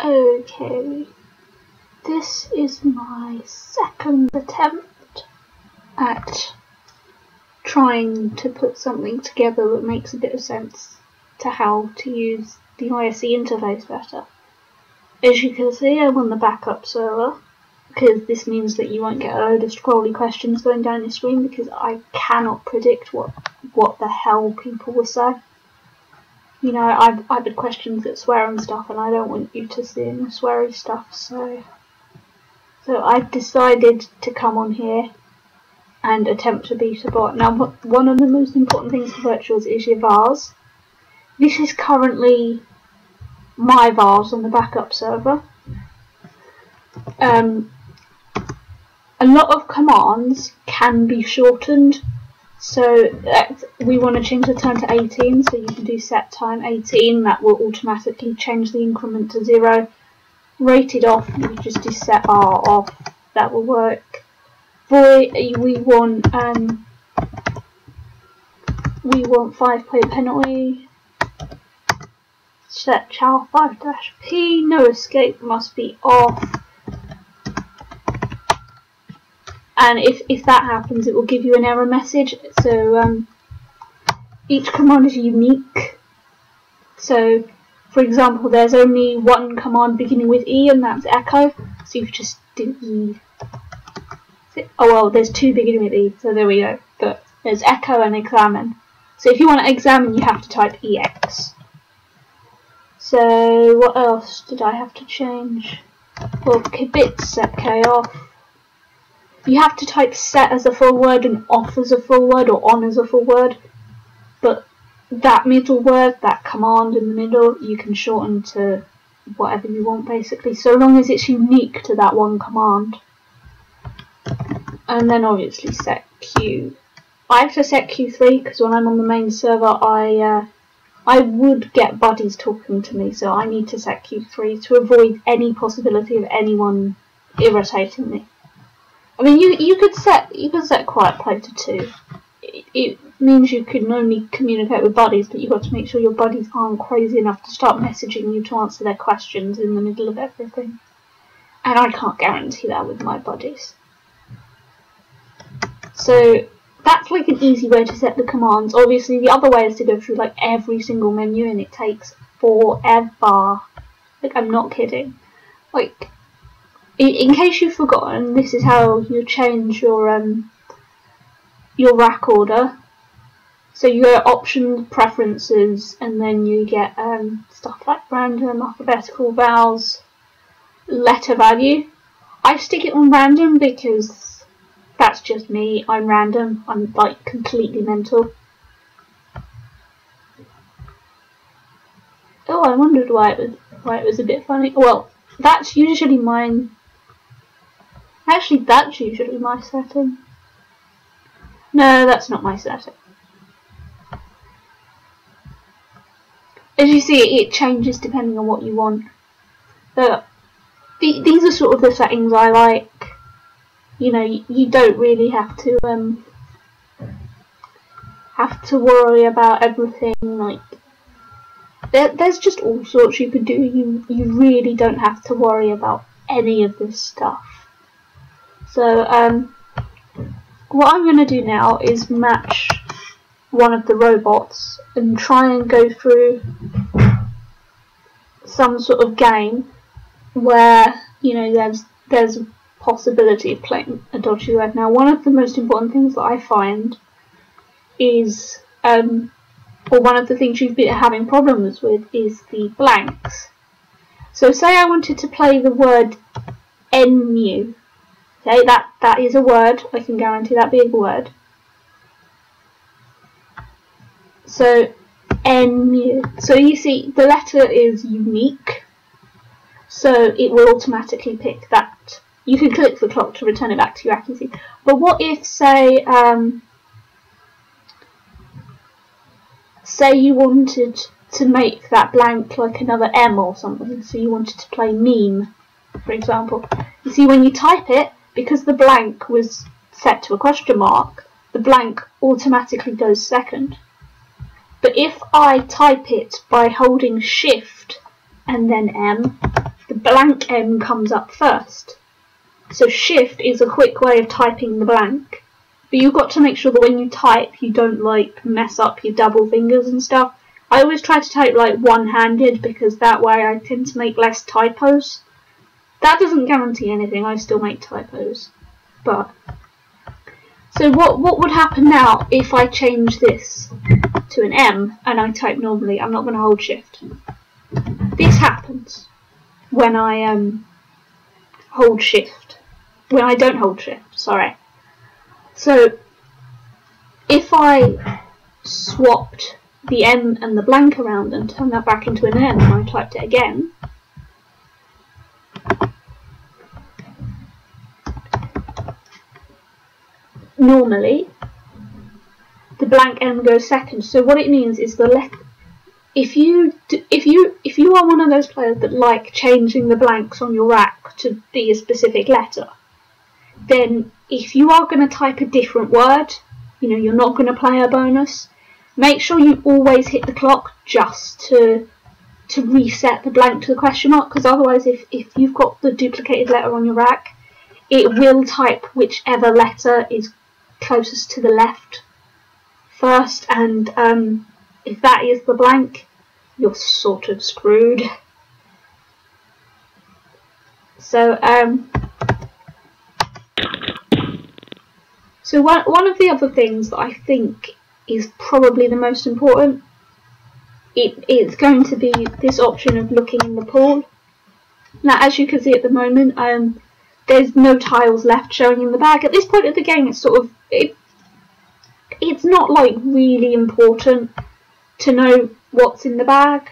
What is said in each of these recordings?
Okay, this is my second attempt at trying to put something together that makes a bit of sense to how to use the ISC interface better. As you can see, I'm on the backup server, because this means that you won't get a load of scrolly questions going down your screen, because I cannot predict what the hell people will say. You know, I've had questions that swear and stuff, and I don't want you to see any sweary stuff, so I've decided to come on here and attempt to beat a bot. Now, one of the most important things for virtuals is your vars. This is currently my vars on the backup server. A lot of commands can be shortened, so we want to change the time to 18, so you can do set time 18, that will automatically change the increment to 0. Rated off, you just do set R off, that will work. Void, we want 5-point penalty. Set char 5-P, no escape must be off. And if that happens, it will give you an error message. So each command is unique. So, for example, there's only one command beginning with E, and that's echo. So you just do E. Oh well, there's two beginning with E, so there we go. But there's echo and examine. So if you want to examine, you have to type EX. So what else did I have to change? Well, bits set K off. You have to type set as a full word and off as a full word, or on as a full word. But that middle word, that command in the middle, you can shorten to whatever you want basically, so long as it's unique to that one command. And then obviously set Q. I have to set Q3 because when I'm on the main server I would get buddies talking to me, so I need to set Q3 to avoid any possibility of anyone irritating me. I mean, you could set quiet play to 2. It means you can only communicate with buddies, but you've got to make sure your buddies aren't crazy enough to start messaging you to answer their questions in the middle of everything. And I can't guarantee that with my buddies. So that's like an easy way to set the commands. Obviously, the other way is to go through like every single menu, and it takes forever. Like, I'm not kidding. Like, in case you've forgotten, this is how you change your rack order. So you go options, preferences, and then you get stuff like random, alphabetical, vowels, letter value. I stick it on random because that's just me. I'm random. I'm like completely mental. Oh, I wondered why it was a bit funny. Well, that's usually mine. Actually, that's usually my setting. No, that's not my setting. As you see, it changes depending on what you want. But these are sort of the settings I like. You know, you don't really have to worry about everything. Like, there's just all sorts you could do. You really don't have to worry about any of this stuff. So what I'm going to do now is match one of the robots and try and go through some sort of game where, you know, there's a possibility of playing a dodgy word. Now, one of the most important things that I find is, or one of the things you've been having problems with, is the blanks. So say I wanted to play the word NU. Okay, that is a word. I can guarantee that being a word. So NU. So you see, the letter is unique, so it will automatically pick that. You can click the clock to return it back to your accuracy. But what if, say you wanted to make that blank like another M or something, so you wanted to play meme, for example. You see, when you type it, because the blank was set to a question mark, the blank automatically goes second. But if I type it by holding Shift and then M, the blank M comes up first. So shift is a quick way of typing the blank. But you've got to make sure that when you type, you don't like mess up your double fingers and stuff. I always try to type like one-handed because that way I tend to make less typos. That doesn't guarantee anything, I still make typos. But so what would happen now if I change this to an M and I type normally? I'm not going to hold shift. This happens when I hold shift. When I don't hold shift, sorry. So if I swapped the M and the blank around and turned that back into an M and I typed it again, normally the blank M goes second. So what it means is the letter. If you are one of those players that like changing the blanks on your rack to be a specific letter, then if you are going to type a different word, you know, you're not going to play a bonus, make sure you always hit the clock just to reset the blank to the question mark, because otherwise if you've got the duplicated letter on your rack, it will type whichever letter is closest to the left first, and if that is the blank, you're sort of screwed. So one of the other things that I think is probably the most important, it's going to be this option of looking in the pool. Now, as you can see at the moment, there's no tiles left showing in the bag. At this point of the game, it's sort of it's not like really important to know what's in the bag,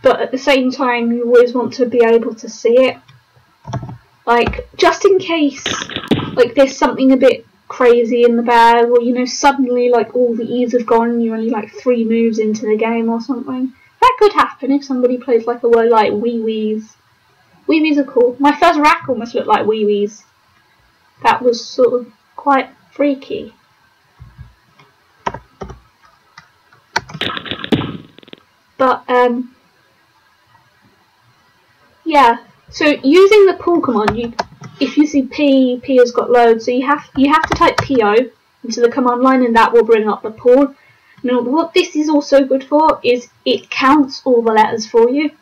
but at the same time, you always want to be able to see it, like just in case like there's something a bit crazy in the bag, or you know, suddenly like all the E's have gone and you're only like 3 moves into the game or something. That could happen if somebody plays like a word like wee-wees. Wee-wees are cool. My first rack almost looked like wee-wees. That was sort of quite freaky. But yeah, so using the pull command, if you see P has got loads, so you have to type PO into the command line, and that will bring up the pull. Now, what this is also good for is it counts all the letters for you.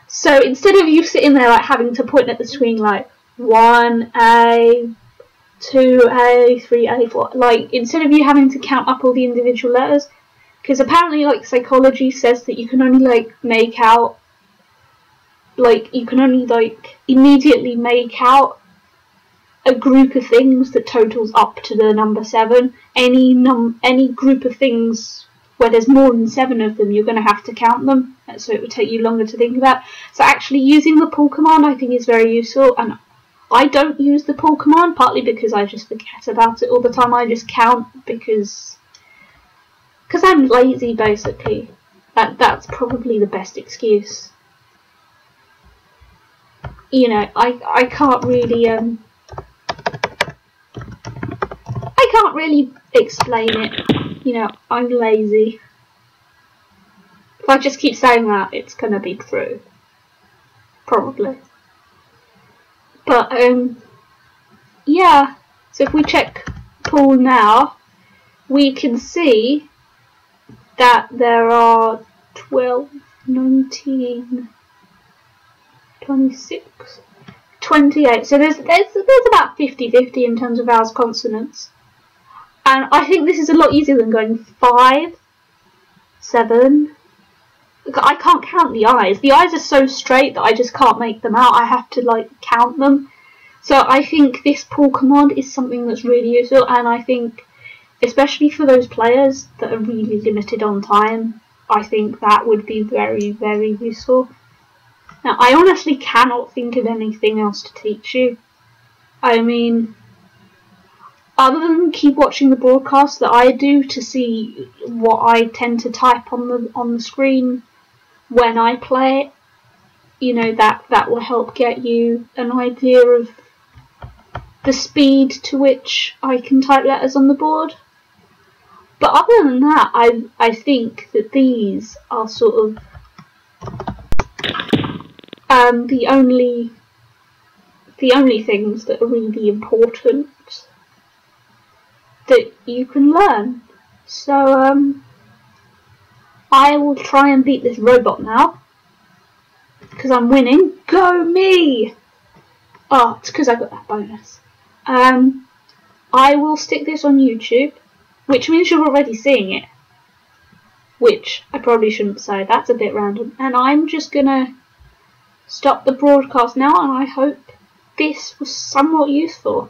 So instead of you sitting there like having to point at the screen like 1A, 2A, 3A, 4, like instead of you having to count up all the individual letters, because apparently like psychology says that you can only like make out, like you can only like immediately make out a group of things that totals up to the number 7. Any group of things where there's more than 7 of them, you're going to have to count them, so it would take you longer to think about. So actually using the pull command I think is very useful, and I don't use the pull command partly because I just forget about it all the time. I just count because I'm lazy, basically. That's probably the best excuse. You know, I can't really explain it. You know, I'm lazy. If I just keep saying that, it's gonna be true. Probably. But yeah. So if we check pool now, we can see that there are 12, 19, 26, 28. So there's about 50-50 in terms of vowels, consonants. And I think this is a lot easier than going 5, 7. I can't count the eyes. The eyes are so straight that I just can't make them out. I have to like count them. So I think this pull command is something that's really useful, and I think especially for those players that are really limited on time, I think that would be very, very useful. Now, I honestly cannot think of anything else to teach you. I mean, other than keep watching the broadcast that I do to see what I tend to type on the screen when I play it, you know, that will help get you an idea of the speed to which I can type letters on the board. But other than that, I think that these are sort of the only things that are really important that you can learn. So I will try and beat this robot now, because I'm winning. Go me! Oh, it's because I got that bonus. I will stick this on YouTube, which means you're already seeing it, which I probably shouldn't say, that's a bit random. And I'm just gonna stop the broadcast now, and I hope this was somewhat useful.